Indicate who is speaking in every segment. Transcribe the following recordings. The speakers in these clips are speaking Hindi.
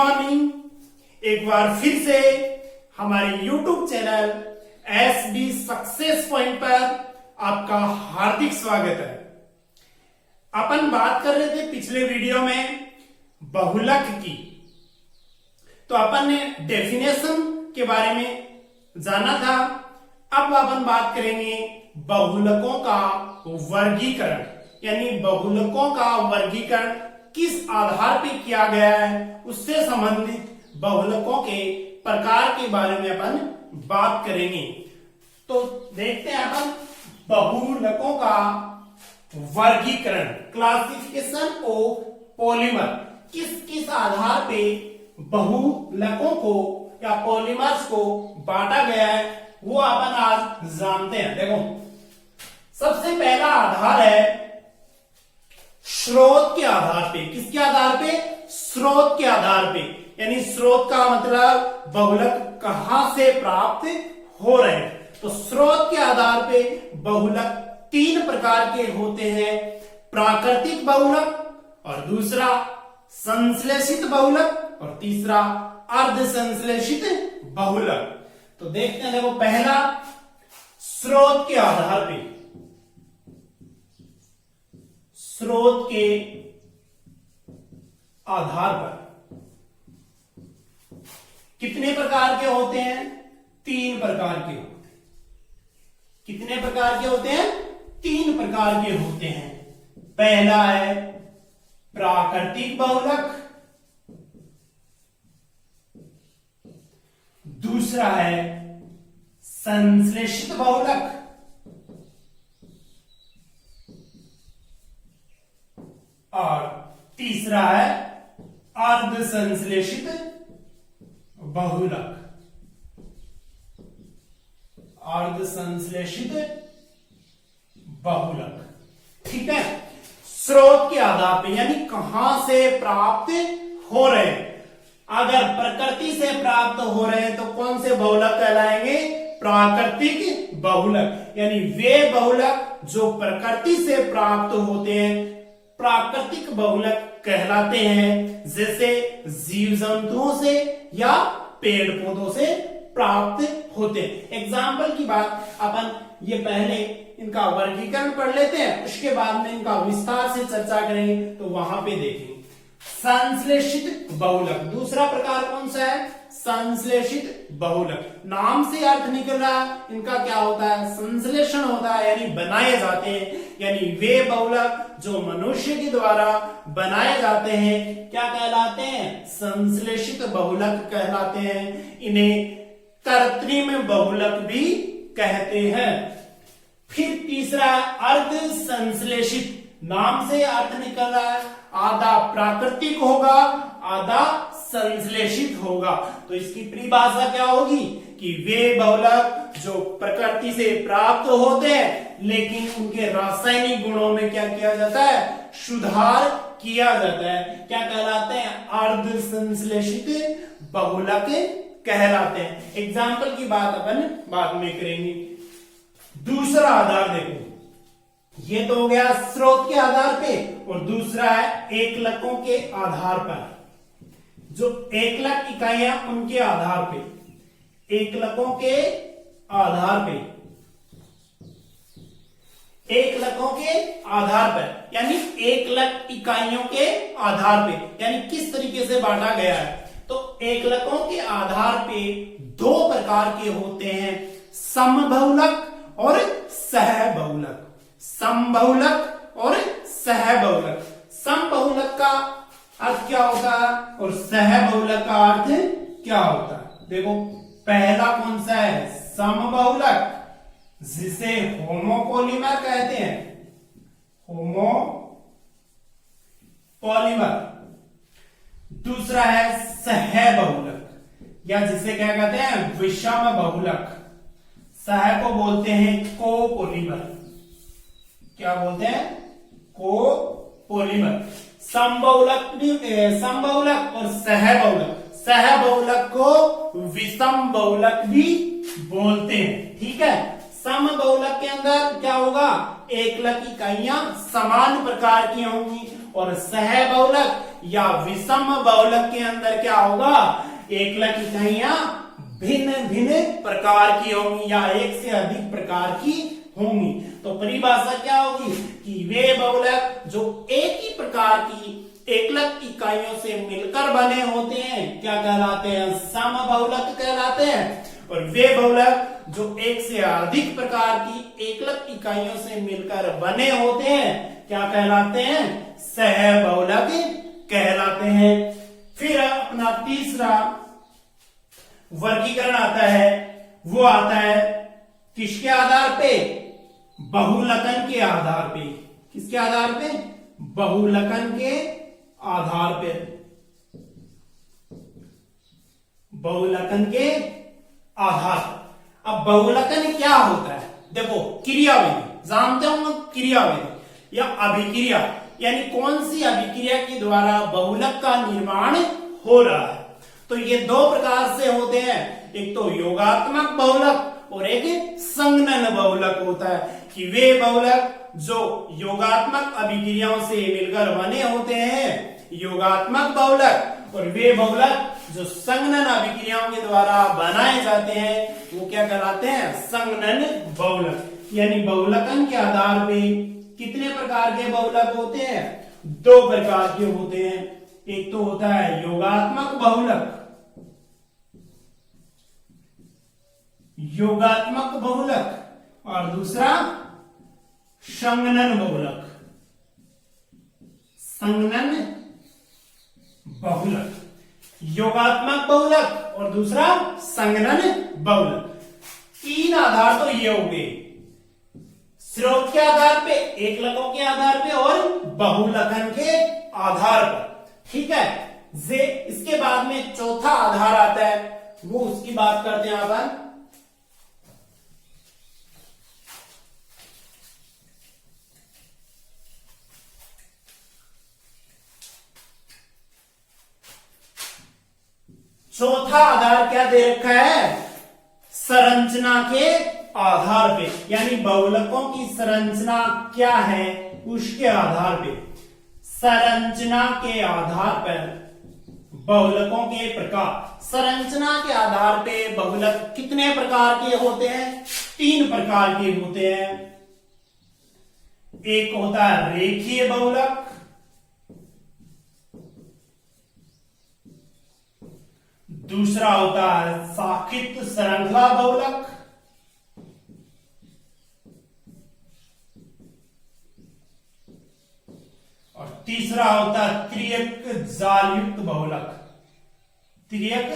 Speaker 1: मॉर्निंग। एक बार फिर से हमारे YouTube channel SB success point पर आपका हार्दिक स्वागत है। अपन बात कर रहे थे पिछले वीडियो में बहुलक की, तो अपन ने डेफिनेशन के बारे में जाना था। अब अपन बात करेंगे बहुलकों का वर्गीकरण, यानी बहुलकों का वर्गीकरण किस आधार पे किया गया है, उससे संबंधित बहुलकों के प्रकार के बारे में अपन बात करेंगे। तो देखते हैं अपन बहुलकों का वर्गीकरण, क्लासिफिकेशन ऑफ पॉलीमर, किस किस आधार पे बहुलकों को या पॉलीमर्स को बांटा गया है वो अपन आज जानते हैं। देखो, सबसे पहला आधार है स्रोत के आधार पे। किसके आधार पे? स्रोत के आधार पे, यानी स्रोत का मतलब बहुलक कहां से प्राप्त हो रहे हैं। तो स्रोत के आधार पे बहुलक तीन प्रकार के होते हैं, प्राकृतिक बहुलक और दूसरा संश्लेषित बहुलक और तीसरा अर्ध संश्लेषित बहुलक। तो देखते हैं, देखो पहला स्रोत के आधार पे, स्रोत के आधार पर कितने प्रकार के होते हैं? तीन प्रकार के होते हैं। कितने प्रकार के होते हैं? तीन प्रकार के होते हैं। पहला है प्राकृतिक बहुलक, दूसरा है संश्लेषित बहुलक और तीसरा है अर्ध संश्लेषित बहुलक। अर्ध संश्लेषित बहुलक, ठीक है। स्रोत के आधार पे, यानी कहां से प्राप्त हो रहे हैं। अगर प्रकृति से प्राप्त हो रहे हैं तो कौन से बहुलक कहलाएंगे? प्राकृतिक बहुलक, यानी वे बहुलक जो प्रकृति से प्राप्त होते हैं प्राकृतिक बहुलक कहलाते हैं, जैसे जीव जंतुओं से या पेड़ पौधों से प्राप्त होते हैं। एग्जाम्पल की बात अपन ये पहले इनका वर्गीकरण पढ़ लेते हैं, उसके बाद में इनका विस्तार से चर्चा करेंगे, तो वहां पे देखेंगे। संश्लेषित बहुलक, दूसरा प्रकार कौन सा है? संश्लेषित बहुलक। नाम से अर्थ निकल रहा है, इनका क्या होता है? संश्लेषण होता है, यानी बनाए जाते हैं। यानी वे बहुलक जो मनुष्य के द्वारा बनाए जाते हैं क्या कहलाते हैं? संश्लेषित बहुलक कहलाते हैं। इन्हें कृत्रिम बहुलक भी कहते हैं। फिर तीसरा अर्ध संश्लेषित, नाम से अर्थ निकल रहा है, आधा प्राकृतिक होगा आधा संश्लेषित होगा। तो इसकी परिभाषा क्या होगी कि वे बहुलक जो प्रकृति से प्राप्त होते हैं लेकिन उनके रासायनिक गुणों में क्या किया जाता है? सुधार किया जाता है। क्या कहलाते हैं? अर्ध संश्लेषित बहुलक कहलाते हैं। एग्जाम्पल की बात अपन बाद में करेंगे। दूसरा आधार देखो, ये तो हो गया स्रोत के आधार पे, और दूसरा है एकलकों के आधार पर। जो एकलक इकाइयां उनके आधार पे, एकलकों के आधार पे, एकलकों के आधार पर, यानी एकलक इकाइयों के आधार पे, यानी किस तरीके से बांटा गया है। तो एकलकों के आधार पे दो प्रकार के होते हैं, समबहुलक और सहबहुलक। समबहुलक और सहबहुलक। समबहुलक का अर्थ क्या होता है और सहबहुलक का अर्थ क्या होता है? देखो, पहला कौन सा है? समबहुलक, जिसे होमोपॉलीमर कहते हैं, होमोपॉलीमर। दूसरा है सहबहुलक, या जिसे क्या कहते हैं? विषम बहुलक। सह को बोलते हैं कोपॉलीमर। क्या बोलते हैं? कोपॉलीमर। समबहुलक और सहबहुलक, सहबहुलक को विषम बहुलक भी बोलते हैं, ठीक है। समबहुलक के अंदर क्या होगा? एकलक इकाइयां समान प्रकार की होंगी और सहबहुलक या विषम बहुलक के अंदर क्या होगा, एकलक इकाइयां भिन्न भिन्न प्रकार की होंगी या एक से अधिक प्रकार की होंगी। तो परिभाषा क्या होगी कि वे बहुलक जो एक ही प्रकार की एकलक इकाइयों से मिलकर बने होते हैं क्या कहलाते हैं, समबहुलक कहलाते हैं। और वे बहुलक जो एक से अधिक प्रकार की एकलक इकाइयों से मिलकर बने होते हैं क्या कहलाते हैं, सहबहुलक कहलाते हैं। फिर अपना तीसरा वर्गीकरण आता है, वो आता है किसके आधार पे, बहुलकन के आधार पे। किसके आधार पे, बहुलकन के आधार पे, बहुलकन के आधार। अब बहुलकन क्या होता है, देखो क्रियाविधि जानते होंगे, क्रियाविधि या अभिक्रिया, यानी कौन सी अभिक्रिया के द्वारा बहुलक का निर्माण हो रहा है। तो ये दो प्रकार से होते हैं, एक तो योगात्मक बहुलक और एक संगनन बहुलक होता है कि वे बहुलक जो योगात्मक अभिक्रियाओं से मिलकर बने होते हैं योगात्मक बहुलक, और वे बहुलक जो संगनन अभिक्रियाओं के द्वारा बनाए जाते हैं वो क्या कहलाते हैं, संगनन बहुलक। यानी बहुलकन के आधार पे कितने प्रकार के बहुलक होते हैं, दो प्रकार के होते हैं। एक तो होता है योगात्मक बहुलक, योगात्मक बहुलक, और दूसरा संगनन बहुलक, संगनन बहुलक। योगात्मक बहुलक और दूसरा संगनन बहुलक। तीन आधार तो ये हो गए, स्रोत के आधार पे, एकलकों के आधार पे और बहुलकन के आधार पर। ठीक है, इसके बाद में चौथा आधार आता है, वो उसकी बात करते हैं अपन। चौथा आधार क्या दे रखा है, संरचना के आधार पे, यानी बहुलकों की संरचना क्या है उसके आधार पे, संरचना के आधार पर बहुलकों के प्रकार। संरचना के आधार पे बहुलक कितने प्रकार के होते हैं, तीन प्रकार के होते हैं। एक होता है रेखीय बहुलक, दूसरा होता है साखित श्रृंखला बहुलक, और तीसरा होता है त्रियक जालयुक्त बहुलक, त्रियक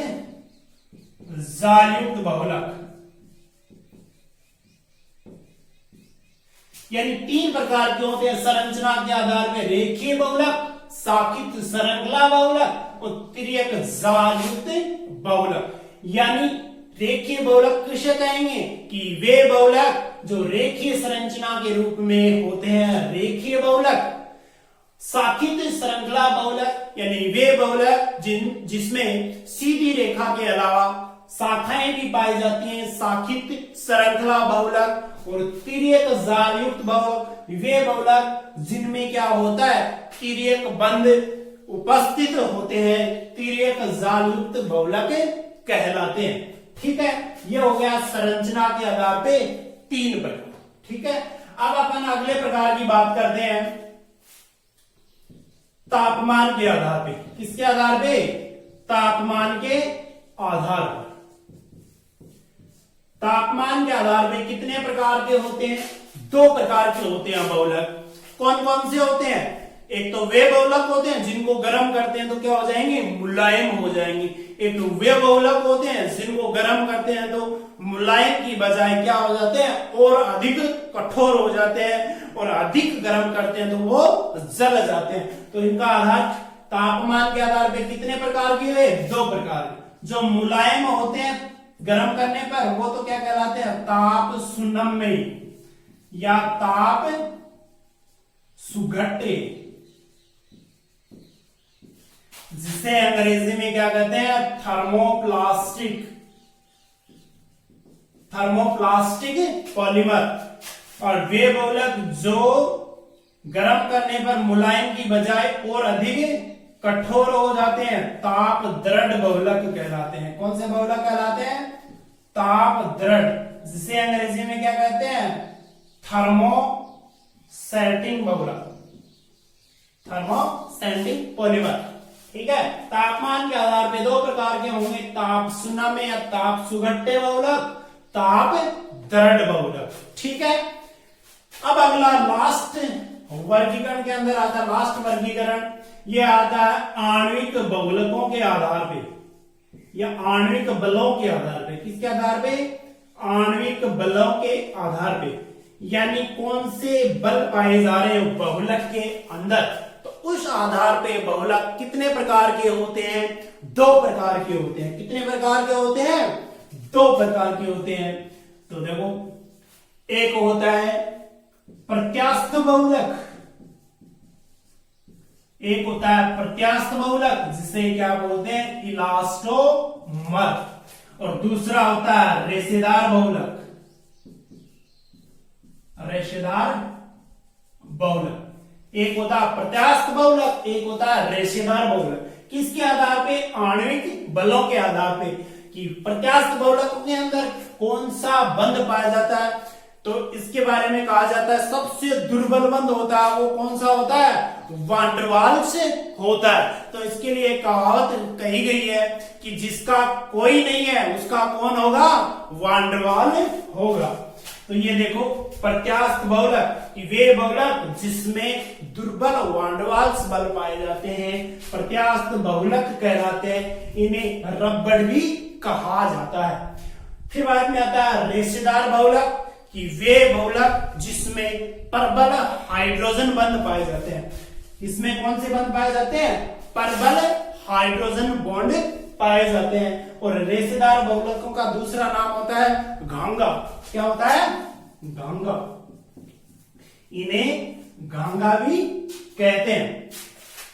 Speaker 1: जालयुक्त बहुलक। यानी तीन प्रकार के होते हैं संरचना के आधार पर, रेखीय बहुलक, साखित श्रृंखला बहुलक और त्रियक जालयुक्त बहुलक। यानी रेखीय बहुलक किसे कहेंगे कि वे बहुलक जो रेखीय संरचना के रूप में होते हैं रेखीय बहुलक। साखित श्रृंखला बहुलक यानी वे बहुलक जिसमें सीधी रेखा के अलावा शाखाएं भी पाई जाती हैं, साखित श्रृंखला बहुलक। और तिर्यक जालयुक्त बहुलक वे बहुलक जिनमें क्या होता है, तिर्यक बंध उपस्थित होते हैं, तिर्यक जालयुक्त बहुलक कहलाते हैं। ठीक है, ये हो गया संरचना के आधार पे तीन प्रकार। ठीक है, अब अपन अगले प्रकार की बात करते हैं तापमान के आधार पे। किसके आधार पे, तापमान के आधार पर। तापमान के आधार पे कितने प्रकार के होते हैं, दो प्रकार के होते हैं बहुलक। कौन कौन से होते हैं, एक तो वे बहुलक होते हैं जिनको गर्म करते हैं तो क्या हो जाएंगे, मुलायम हो जाएंगे। एक तो वे बहुलक होते हैं जिनको गर्म करते हैं तो मुलायम की बजाय क्या हो जाते हैं, और अधिक कठोर हो जाते हैं, और अधिक गर्म करते हैं तो वो जल जाते हैं। तो इनका आधार तापमान के आधार पे कितने प्रकार के हुए, दो प्रकार। जो मुलायम होते हैं गर्म करने पर वो तो क्या कहलाते हैं, ताप सुनम्य या ताप सुघट्टे, जिसे अंग्रेजी में क्या कहते हैं, थर्मोप्लास्टिक, थर्मोप्लास्टिक पॉलीमर। और वे बहुलक जो गर्म करने पर मुलायम की बजाय और अधिक कठोर हो जाते हैं, ताप दृढ़ बहुलक कहलाते हैं। कौन से बहुलक कहलाते हैं? ताप दृढ़, जिसे अंग्रेजी में क्या कहते हैं? थर्मोसेटिंग बहुलक, थर्मोसेटिंग पॉलीमर। ठीक है, तापमान के आधार पे दो प्रकार के होंगे, ताप सुनम्य या ताप सुघट्टे बहुलक, ताप दृढ़ बहुलक। ठीक है, अब अगला लास्ट वर्गीकरण के अंदर आता है, लास्ट वर्गीकरण ये आता है आणविक बहुलकों के आधार पे या आणविक बलों के आधार पे। किसके आधार पे? आणविक बलों के आधार पे, यानी कौन से बल पाए जा रहे हैं बहुलक के अंदर, तो उस आधार पे बहुलक कितने प्रकार के होते हैं? दो प्रकार के होते हैं। कितने प्रकार के होते हैं? दो प्रकार के होते हैं। तो देखो, एक होता है प्रत्यास्थ बहुलक, एक होता है प्रत्यास्थ बहुलक जिसे क्या बोलते हैं? इलास्टोमर, और दूसरा होता है रेशेदार बहुलक, रेशेदार बहुलक। एक होता है प्रत्यास्थ बहुलक, एक होता है रेशेदार बहुलक। किसके आधार पे? आणविक बलों के आधार पे, कि प्रत्यास्थ बहुलक के अंदर कौन सा बंध पाया जाता है, तो इसके बारे में कहा जाता है सबसे दुर्बल बंध होता है वो कौन सा होता है? वान डेर वाल्स से होता है। तो इसके लिए कहावत कही गई है कि जिसका कोई नहीं है उसका कौन होगा? वान डेर वाल्स होगा। तो ये देखो, प्रत्यास्थ बहुलक कि वे बहुलक जिसमें दुर्बल वान डेर वाल्स बल पाए जाते हैं प्रत्यास्थ बहुलक कहलाते हैं, इन्हें रबड़ भी कहा जाता है। फिर बाद में आता है रेशेदार बहुलक कि वे बहुलक जिसमें प्रबल हाइड्रोजन बंध पाए जाते हैं। इसमें कौन से बंध पाए जाते हैं? प्रबल हाइड्रोजन बॉन्ड पाए जाते हैं। और रेशेदार बहुलकों का दूसरा नाम होता है घांगा। क्या होता है? घांगा। इन्हें घांगा भी कहते हैं।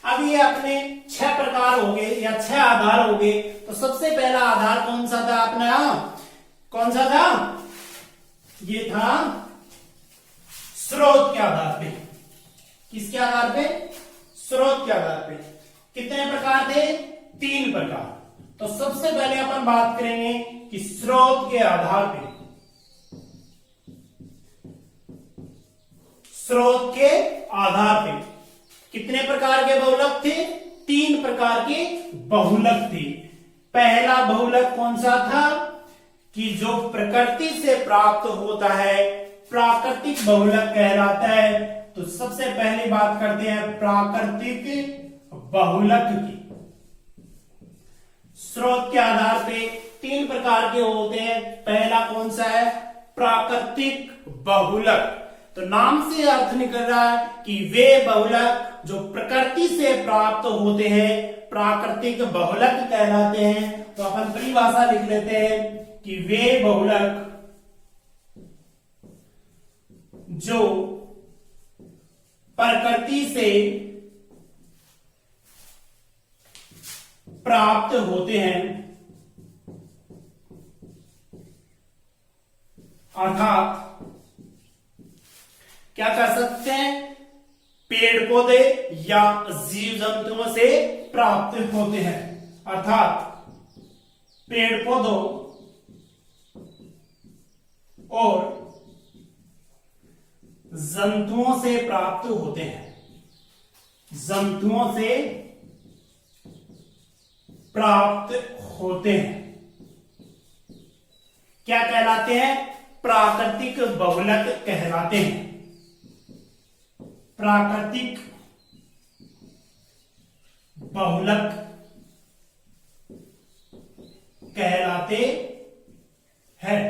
Speaker 1: अब ये अपने 6 प्रकार हो गए या 6 आधार हो गए। तो सबसे पहला आधार कौन सा था अपना? कौन सा था? ये था स्रोत के आधार पे। किसके आधार पे? स्रोत के आधार पे। कितने प्रकार थे? 3 प्रकार। तो सबसे पहले अपन बात करेंगे कि स्रोत के आधार पे, स्रोत के आधार पे कितने प्रकार के बहुलक थे? 3 प्रकार के बहुलक थे। पहला बहुलक कौन सा था? कि जो प्रकृति से प्राप्त होता है प्राकृतिक बहुलक कहलाता है। तो सबसे पहले बात करते हैं प्राकृतिक बहुलक की। स्रोत के आधार पे 3 प्रकार के होते हैं। पहला कौन सा है? प्राकृतिक बहुलक। तो नाम से अर्थ निकल रहा है कि वे बहुलक जो प्रकृति से प्राप्त होते हैं प्राकृतिक बहुलक कहलाते हैं। तो अपन परिभाषा लिख लेते हैं कि वे बहुलक जो प्रकृति से प्राप्त होते हैं, अर्थात क्या कर सकते हैं? पेड़ पौधे या जीव जंतुओं से प्राप्त होते हैं। अर्थात पेड़ पौधों और जंतुओं से प्राप्त होते हैं। जंतुओं से प्राप्त होते हैं क्या कहलाते हैं? प्राकृतिक बहुलक कहलाते हैं। प्राकृतिक बहुलक कहलाते हैं।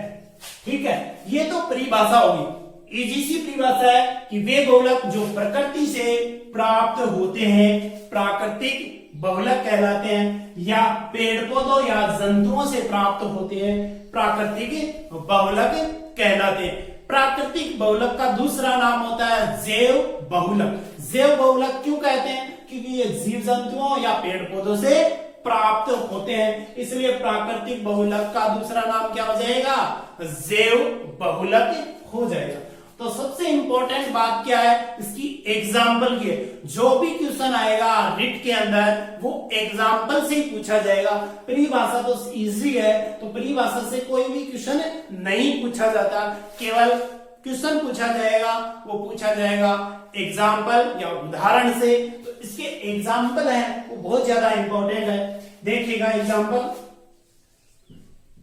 Speaker 1: ठीक है, ये तो परिभाषा होगी। इजी सी परिभाषा है कि वे बहुलक जो प्रकृति से प्राप्त होते हैं प्राकृतिक बहुलक कहलाते हैं, या पेड़ पौधों या जंतुओं से प्राप्त होते हैं प्राकृतिक बहुलक कहलाते हैं। प्राकृतिक बहुलक का दूसरा नाम होता है जैव बहुलक। जैव बहुलक क्यों कहते हैं? क्योंकि ये जीव जंतुओं या पेड़ पौधों से प्राप्त होते हैं, इसलिए प्राकृतिक बहुलक का दूसरा नाम क्या हो जाएगा? जैव बहुलक हो जाएगा। तो सबसे इंपॉर्टेंट बात क्या है, इसकी एग्जाम्पल की है। जो भी क्वेश्चन आएगा रिट के अंदर वो एग्जाम्पल से ही पूछा जाएगा। परिभाषा तो इजी है, तो परिभाषा से कोई भी क्वेश्चन नहीं पूछा जाता, केवल क्वेश्चन पूछा जाएगा, वो पूछा जाएगा एग्जाम्पल या उदाहरण से। तो इसके एग्जाम्पल है वो बहुत ज्यादा इंपॉर्टेंट है। देखिएगा एग्जाम्पल,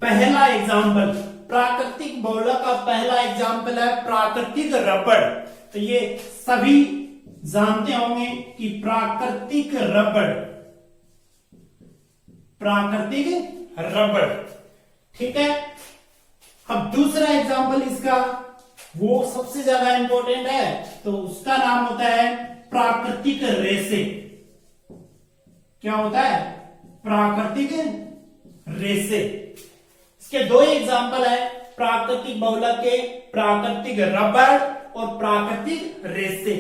Speaker 1: पहला एग्जाम्पल प्राकृतिक बहुलक का पहला एग्जाम्पल है प्राकृतिक रबड़। तो ये सभी जानते होंगे कि प्राकृतिक रबड़, प्राकृतिक रबड़, ठीक है। अब दूसरा एग्जाम्पल इसका वो सबसे ज्यादा इंपॉर्टेंट है, तो उसका नाम होता है प्राकृतिक रेसे। क्या होता है? प्राकृतिक रेसे। इसके दो एग्जाम्पल है, प्राकृतिक बहुलक के प्राकृतिक रबड़ और प्राकृतिक रेसे।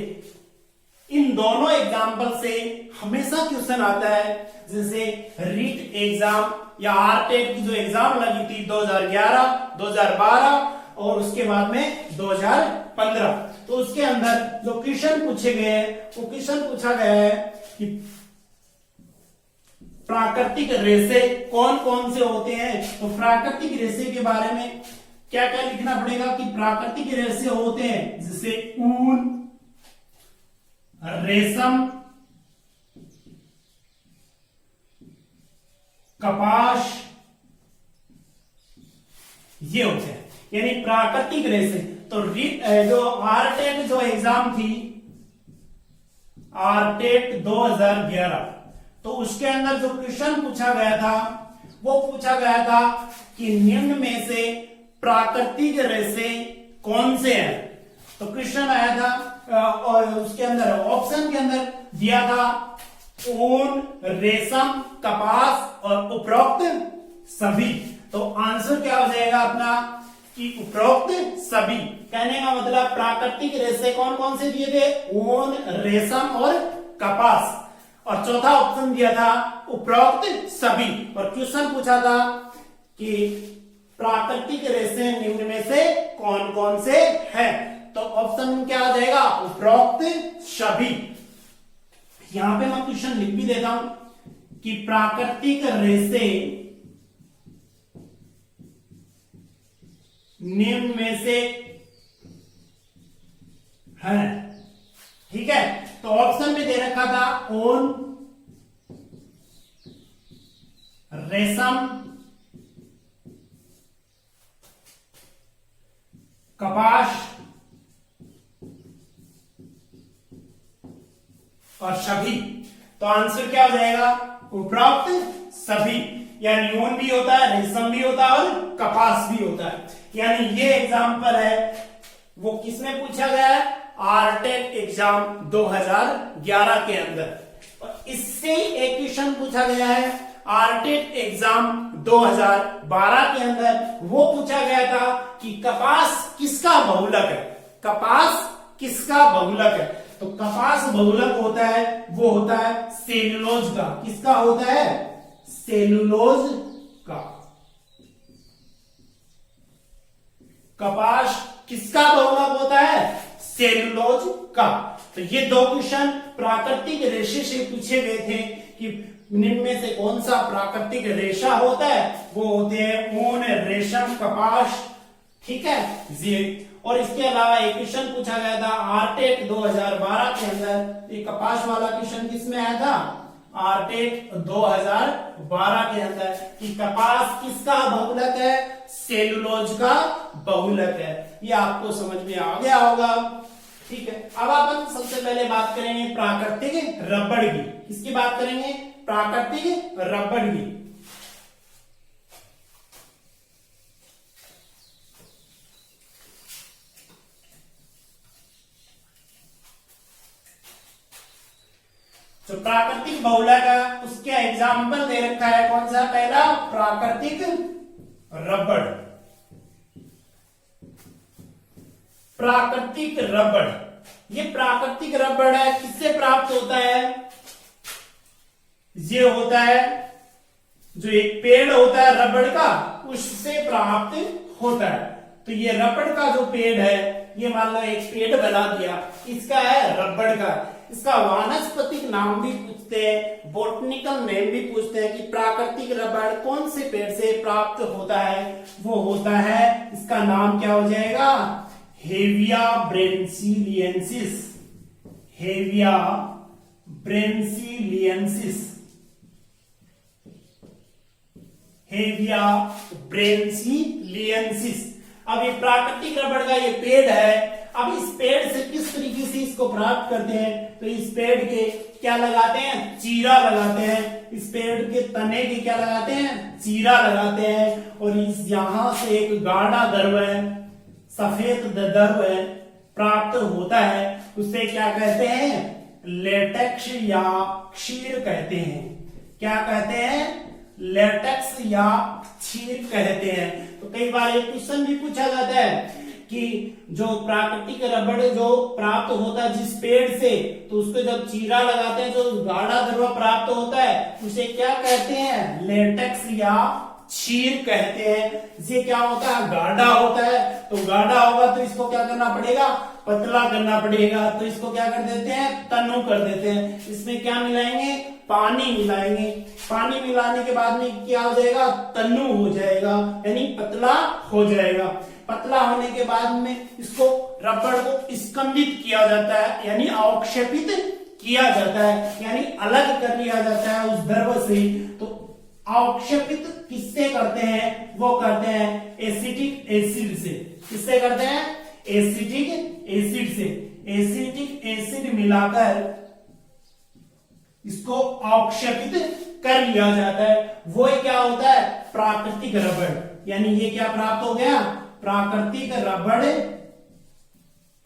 Speaker 1: इन दोनों एग्जाम्पल से हमेशा क्वेश्चन आता है, जैसे रीट एग्जाम या आरटेट की जो एग्जाम लगी थी 2011, 2012 और उसके बाद में 2015, तो उसके अंदर जो क्वेश्चन पूछे गए हैं वो क्वेश्चन पूछा गया है कि प्राकृतिक रेसे कौन कौन से होते हैं। तो प्राकृतिक रेसे के बारे में क्या क्या लिखना पड़ेगा कि प्राकृतिक रेसे होते हैं जैसे ऊन, रेशम, कपास, ये होते हैं यानी प्राकृतिक रेसे। तो जो आरटेट जो एग्जाम थी, आरटेट 2011, तो उसके अंदर जो क्वेश्चन पूछा गया था वो पूछा गया था कि निम्न में से प्राकृतिक रेसे कौन से हैं। तो क्वेश्चन आया था और उसके अंदर ऑप्शन के अंदर दिया था ऊन, रेशम, कपास और उपरोक्त सभी। तो आंसर क्या हो जाएगा अपना कि उपरोक्त सभी। कहने का मतलब प्राकृतिक रेसे कौन कौन से दिए थे? ऊन, रेशम और कपास। और चौथा ऑप्शन दिया था उपरोक्त सभी। और क्वेश्चन पूछा था कि प्राकृतिक रेसे निम्न में से कौन कौन से हैं। तो ऑप्शन में क्या आ जाएगा? उपरोक्त सभी। यहां पे मैं क्वेश्चन लिख भी देता हूं कि प्राकृतिक रेसे निम्न में से है, ठीक है। तो ऑप्शन में दे रखा था ऊन, रेशम, कपास और सभी। तो आंसर क्या हो जाएगा? उपरोक्त सभी। यानी ऊन भी होता है, रेशम भी होता है और कपास भी होता है। यानी ये एग्जाम्पल है वो किसमें पूछा गया है? आरटेट एग्जाम 2011 के अंदर। और इससे ही एक क्वेश्चन पूछा गया है आरटेट एग्जाम 2012 के अंदर। वो पूछा गया था कि कपास किसका बहुलक है? कपास किसका बहुलक है? तो कपास बहुलक होता है वो होता है सेलुलोज का। किसका होता है? सेलुलोज का। कपास किसका बहुलक होता है? सेलुलोज का। तो ये दो क्वेश्चन प्राकृतिक रेशे से पूछे गए थे कि निम्न में से कौन सा प्राकृतिक रेशा होता है। वो होते हैं ऊन, रेशम, कपास, ठीक है जी। और इसके अलावा एक क्वेश्चन पूछा गया था आरटेट 2012 के अंदर। ये कपास वाला क्वेश्चन किसमें आया था? आरटेट 2012 के अंदर कि कपास किसका बहुलक है? सेलुलोज का बहुलक है। ये आपको समझ में आ गया होगा, ठीक है। अब अपन सबसे पहले बात करेंगे प्राकृतिक रबड़ की। किसकी बात करेंगे? प्राकृतिक रबड़ की। जो प्राकृतिक बहुलक है उसके एग्जाम्पल दे रखा है कौन सा? पहला प्राकृतिक रबड़। प्राकृतिक रबड़, ये प्राकृतिक रबड़ है किससे प्राप्त होता है? ये होता है जो एक पेड़ होता है रबड़ का, उससे प्राप्त होता है। तो ये रबड़ का जो पेड़ है ये मान लो एक पेड़ बना दिया, इसका है रबड़ का, इसका वानस्पतिक नाम भी पूछते हैं, बोटनिकल नेम भी पूछते हैं कि प्राकृतिक रबड़ कौन से पेड़ से प्राप्त होता है, वो होता है, इसका नाम क्या हो जाएगा, हेविया ब्रेसिलियंसिस, हेविया ब्रेसिलियंसिस, हेविया ब्रेसिलियंसिस। अब ये प्राकृतिक रबड़ का ये पेड़ है, अब इस पेड़ से किस तरीके से इसको प्राप्त करते हैं, तो इस पेड़ के क्या लगाते हैं, चीरा लगाते हैं, इस पेड़ के तने के क्या लगाते हैं, चीरा लगाते हैं, और इस यहां से एक गाढ़ा द्रव है, सफेद द्रव है प्राप्त होता है, उसे क्या कहते हैं, लेटेक्स या क्षीर कहते हैं, क्या कहते हैं, लेटेक्स या क्षीर कहते हैं। तो कई बार एक क्वेश्चन भी पूछा जाता है कि जो प्राकृतिक रबड़ जो प्राप्त होता है जिस पेड़ से, तो उसको जब चीरा लगाते हैं जो गाढ़ा द्रव प्राप्त होता है उसे क्या कहते हैं, लेटेक्स या क्षीर कहते हैं। ये क्या होता है, गाढ़ा होता है, तो गाढ़ा होगा तो इसको क्या करना पड़ेगा, पतला करना पड़ेगा, तो इसको क्या कर देते हैं, तनु कर देते हैं। इसमें क्या मिलाएंगे, पानी मिलाएंगे, पानी मिलाने के बाद में क्या हो जाएगा, तनु हो जाएगा, यानी पतला हो जाएगा। पतला होने के बाद में इसको रबड़ को स्कंदित किया जाता है, यानी अवक्षेपित किया जाता है, यानी अलग कर लिया जाता है उस द्रव से। तो अवक्षेपित किससे करते हैं, वो करते हैं एसिटिक एसिड से। किससे करते हैं, एसिटिक एसिड से। एसिटिक एसिड मिलाकर इसको अवक्षेपित कर लिया जाता है, वो क्या होता है, प्राकृतिक रबड़। यानी ये क्या प्राप्त हो गया, प्राकृतिक रबड़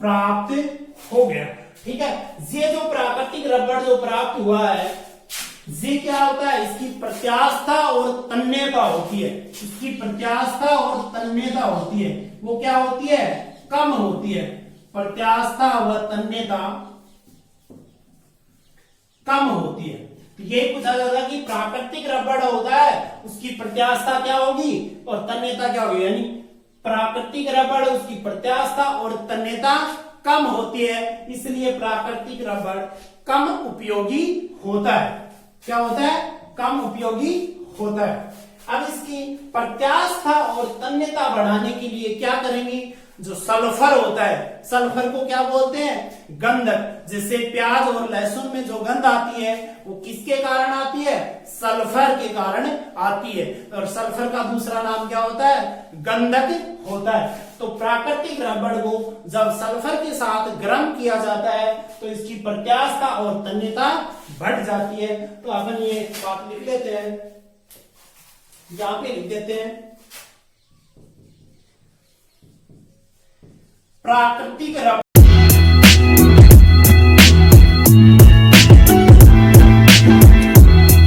Speaker 1: प्राप्त हो गया। ठीक है, ये जो प्राकृतिक रबड़ जो प्राप्त हुआ है, ये क्या होता है, इसकी प्रत्यास्थता और तन्यता होती है, इसकी प्रत्यास्थता और तन्यता होती है, वो क्या होती है, कम होती है। प्रत्यास्थता व तन्यता कम होती है। तो ये पूछा जाता है कि प्राकृतिक रबड़ होता है उसकी प्रत्यास्थता क्या होगी और तन्यता क्या होगी, यानी प्राकृतिक रबड़ उसकी प्रत्यास्थता और तन्यता कम होती है, इसलिए प्राकृतिक रबड़ कम उपयोगी होता है। क्या होता है, कम उपयोगी होता है। अब इसकी प्रत्यास्थता और तन्यता बढ़ाने के लिए क्या करेंगे, जो सल्फर होता है, सल्फर को क्या बोलते हैं, गंधक। जैसे प्याज और लहसुन में जो गंध आती है वो किसके कारण आती है, सल्फर के कारण आती है, और सल्फर का दूसरा नाम क्या होता है, गंधक होता है। तो प्राकृतिक रबड़ को जब सल्फर के साथ गर्म किया जाता है तो इसकी प्रत्यास्थता और तन्यता बढ़ जाती है। तो अपन ये बात लिख लेते हैं, यहां पे लिख देते हैं, प्राकृतिक रबड़